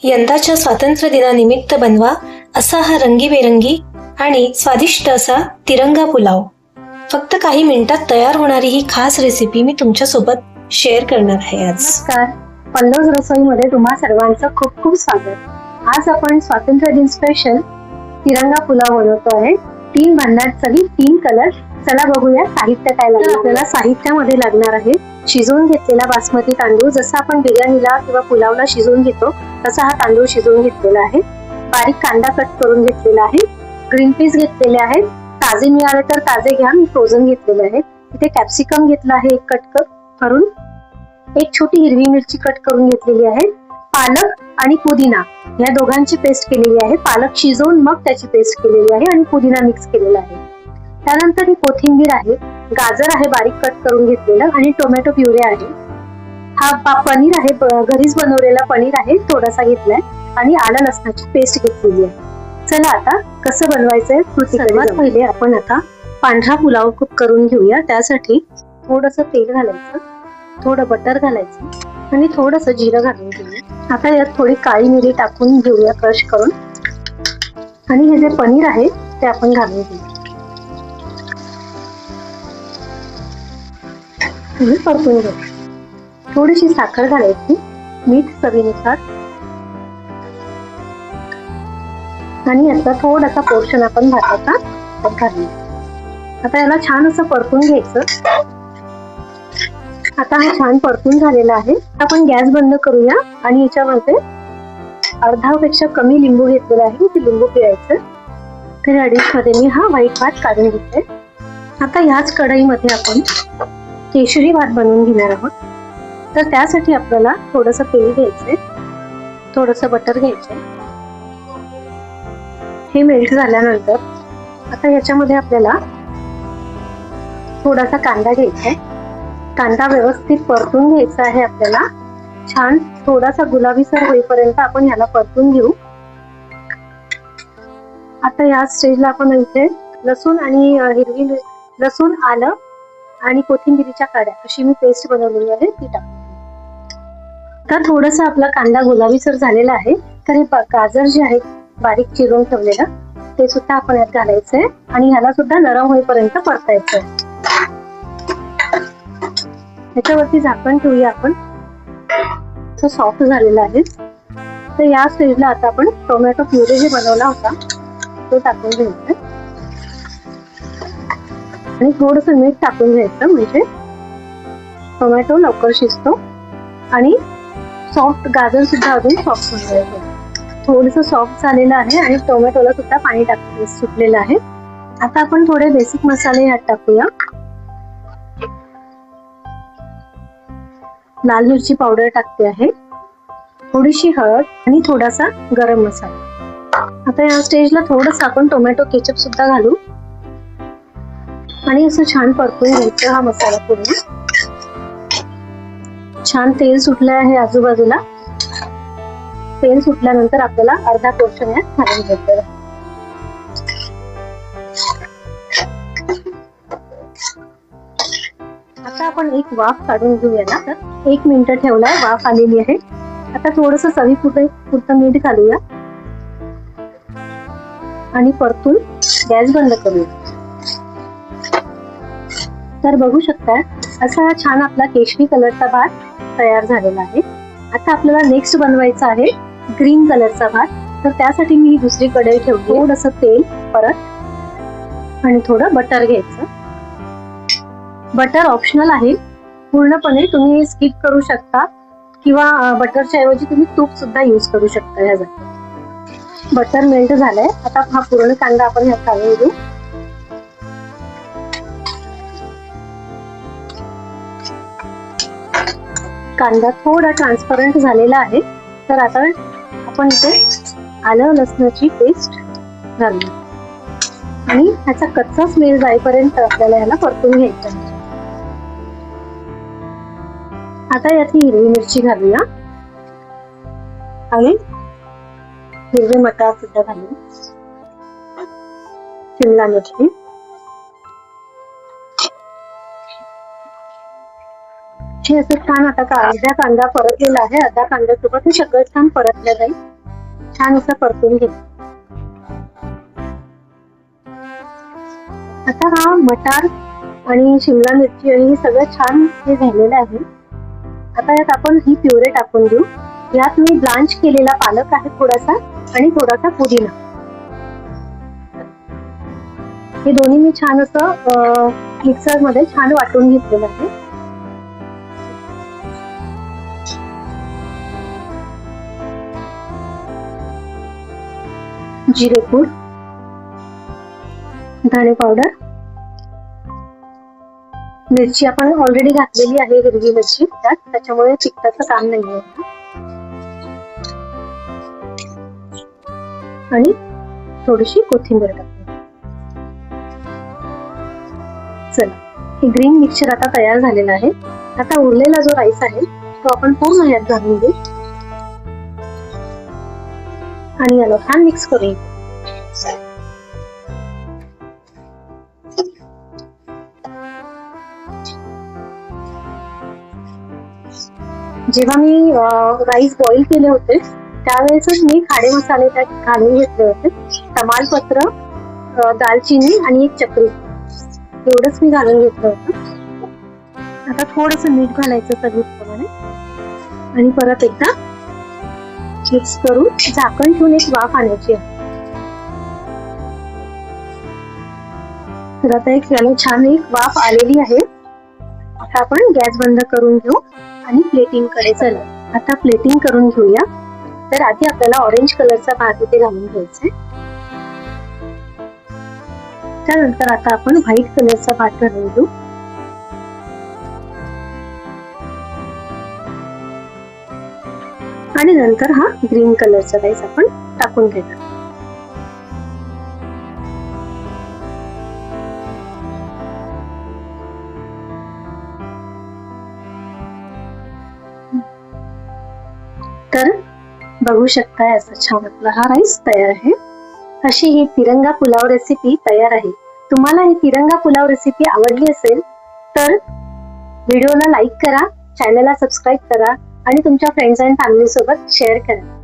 यंदाच्या स्वातंत्र्य दिनानिमित्त बनवा असा हा रंगीबेरंगी आणि स्वादिष्ट असा तिरंगा पुलाव. फक्त काही मिनिटात तयार होणारी ही खास रेसिपी मी तुमच्यासोबत शेअर करणार आहे आज. नमस्कार, पल्लवज रसोईमध्ये तुम्हा सर्वांचं खूप खूप स्वागत. आज आपण स्वातंत्र्य दिन स्पेशल तिरंगा पुलाव बनवतो आहे. 3 भांड्यात चवी 3 कलर. चला बघूया साहित्य काय लागणार. आपल्याला साहित्यामध्ये लागणार आहे शिजवून घेतलेला बासमती तांदूळ. जसा आपण बिर्याणीला किंवा पुलावला शिजवून घेतो तसा हा तांदूळ शिजवून घेतलेला आहे. बारीक कांदा कट करून घेतलेला आहे. ग्रीन पीस घेतलेले आहेत. ताजे मिळाले तर ताजे घ्या, मी फ्रोझन घेतलेले आहेत. इथे कॅप्सिकम घेतला आहे एक कट करून. एक छोटी हिरवी मिरची कट करून घेतलेली आहे. पालक आणि पुदिना या दोघांची पेस्ट केलेली आहे. पालक शिजवून मग त्याची पेस्ट केलेली आहे आणि पुदिना मिक्स केलेला आहे. त्यानंतर ही कोथिंबीर आहे, गाजर आहे बारीक कट करून घेतलेलं आणि टोमॅटो प्युरे आहे. हा पनीर आहे, घरीच बनवलेला पनीर आहे, थोडासा घेतलाय आणि आलं लसणाची पेस्ट घेतलेली आहे. चला आता कसं बनवायचंय सर्वात पहिले आपण आता पांढरा पुलाव कुक करून घेऊया. त्यासाठी थोडंसं तेल घालायचं, थोडं बटर घालायचं आणि थोडंसं जिरं घालून घेऊया. आता यात थोडी काळी मिरी टाकून घेऊया क्रश करून आणि हे जे पनीर आहे ते आपण घालून घेऊया. परतून घेऊ. थोडीशी साखर घालायची, मीठ चवीनुसार आणि याचा थोडासा पोर्शन आपण भाताचा घालूया. आता याला छान असं परतून घ्यायचं. आता हा छान परतून झालेला आहे. आपण गॅस बंद करूया आणि याच्यामध्ये अर्धापेक्षा कमी लिंबू घेतलेला आहे, ते लिंबू पिळायचं. तर या डिश मध्ये मी हा व्हाईट भात काढून घेते. आता ह्याच कढईमध्ये आपण केशरी भात बनवून घेणार आहोत. तर त्यासाठी आपल्याला थोडंसं तेल घ्यायचंय, थोडंसं बटर घ्यायचंय. हे मेल्ट झाल्यानंतर आता याच्यामध्ये आपल्याला थोडासा कांदा घ्यायचा आहे. कांदा व्यवस्थित परतून घ्यायचा आहे आपल्याला. छान थोडासा गुलाबीसर होईपर्यंत आपण ह्याला परतून घेऊ. आता या स्टेजला आपण इथे लसूण आणि लसूण, आलं आणि कोथिंबीरीच्या काड्या अशी मी पेस्ट बनवलेली आहे ती टाकू. तर थोडस आपला कांदा गुलाबीसर झालेला आहे. तर हे गाजर जे आहे बारीक चिरून ठेवलेलं ते सुद्धा आपण यात घालायचंय आणि ह्याला सुद्धा नरम होईपर्यंत परतायचंय. याच्यावरती झाकण ठेवूया आपण. सॉफ्ट झालेलं आहे. तर या स्टेजला आता आपण टोमॅटो प्युरे जे बनवला होता तो टाकून घ्यायचा आणि थोडस मीठ टाकून घ्यायचं, म्हणजे टोमॅटो लवकर शिजतो आणि सॉफ्ट गाजर सुद्धा अजून सॉफ्ट होऊन जाईल. थोडस सॉफ्ट झालेलं आहे आणि टोमॅटोला सुद्धा पाणी सुटलेलं आहे. आता आपण थोडे बेसिक मसाले यात टाकूया. लाल मिरची पावडर टाकते आहे, थोडीशी हळद आणि थोडासा गरम मसाला. आता या स्टेजला थोडस आपण टोमॅटो केचप सुद्धा घालू आणि असं छान परतून घ्यायचं हा मसाला पूर्ण. छान तेल सुटलं आहे आजूबाजूला. तेल सुटल्यानंतर आपल्याला अर्धा पोर्शन यात घालून घ्यायचं. आता आपण एक वाफ काढून घेऊया ना. तर 1 मिनिट ठेवलाय, वाफ आलेली आहे. आता थोडस चवीपुरतं मीठ घालूया आणि परतून गॅस बंद करूया. तर बघू शकता असा हा छान आपला केशरी कलरचा भात तयार झालेला आहे. आता आपल्याला नेक्स्ट बनवायचा आहे ग्रीन कलरचा भात. तर त्यासाठी मी दुसरी कढई ठेवली. थोडंसं तेल परत आणि थोडं बटर घ्यायचं. बटर ऑप्शनल आहे, पूर्णपणे तुम्ही स्किप करू शकता किंवा बटरच्या ऐवजी तुम्ही तूप सुद्धा यूज करू शकता. ह्या जागी बटर मेल्ट झालंय. आता हा पूर्ण कांदा आपण ह्यात घालून देऊ. कांदा थोडा ट्रान्सपरंट झालेला आहे. तर आता आपण इथे आलं लसणाची पेस्ट घालू आणि ह्याचा कच्चा स्मेल जाईपर्यंत आपल्याला ह्याला परतून घ्यायचं. आता यात हिरवी मिरची घालूया आणि हिरवे मटार सुद्धा घालू, शिमला मिरची, हे असं छान आता अर्धा कांदा परतलेला आहे. अर्धा कांद्यासोबत हे सगळं छान परतलं जाईल. छान असं परतून घे. आता हा मटार आणि शिमला मिरची आणि हे सगळं छान हे झालेलं आहे. आता यात आपण ही प्युरे टाकून देऊ. यात मी ब्लांच केलेला पालक आहे थोडासा आणि थोडासा पुदिना. हे दोन्ही मी छान असं मिक्सर मध्ये छान वाटून घेतलेलं आहे. जिरेपूड, धणे पावडर, मिरची आपण ऑलरेडी घातलेली आहे हिरवी मिरची त्यात, त्याच्यामुळे तिखटाचं काम नाहीये. आणि थोडीशी कोथिंबीर टाकू. चला, हे ग्रीन मिक्सचर आता तयार झालेलं आहे. आता उरलेला जो राईस आहे तो आपण पूर्ण यात घालून देऊ आणि याला छान मिक्स करू. जेव्हा मी राईस बॉईल केले होते त्यावेळेसच मी खाडे मसाले त्यात घालून घेतले होते. तमालपत्र, दालचिनी आणि एक चक्री एवढंच मी घालून घेतलं होतं. आता थोडंसं मीठ घालायचं चवीप्रमाणे आणि परत एकदा मिक्स करून झाकण ठेवून एक वाफ आणायची आहे. तर आता एक याला छान एक वाफ आलेली आहे. आता आपण गॅस बंद करून घेऊ आणि प्लेटिंग कडे चला. आता प्लेटिंग करून घेऊया. तर आधी आपल्याला ऑरेंज कलरचा भात इथे घालून घ्यायचा आहे. त्यानंतर आता आपण व्हाईट कलरचा भात घालून घेऊ. आणि नंतर हा ग्रीन कलरचा राईस आपण टाकून घेणार. तर बघू शकताय असं छान आपला हा राईस तयार आहे. अशी ही तिरंगा पुलाव रेसिपी तयार आहे. तुम्हाला ही तिरंगा पुलाव रेसिपी आवडली असेल तर व्हिडिओला लाईक करा, चॅनलला सबस्क्राईब करा आणि तुमच्या फ्रेंड्स अँड फॅमिली सोबत शेअर करा.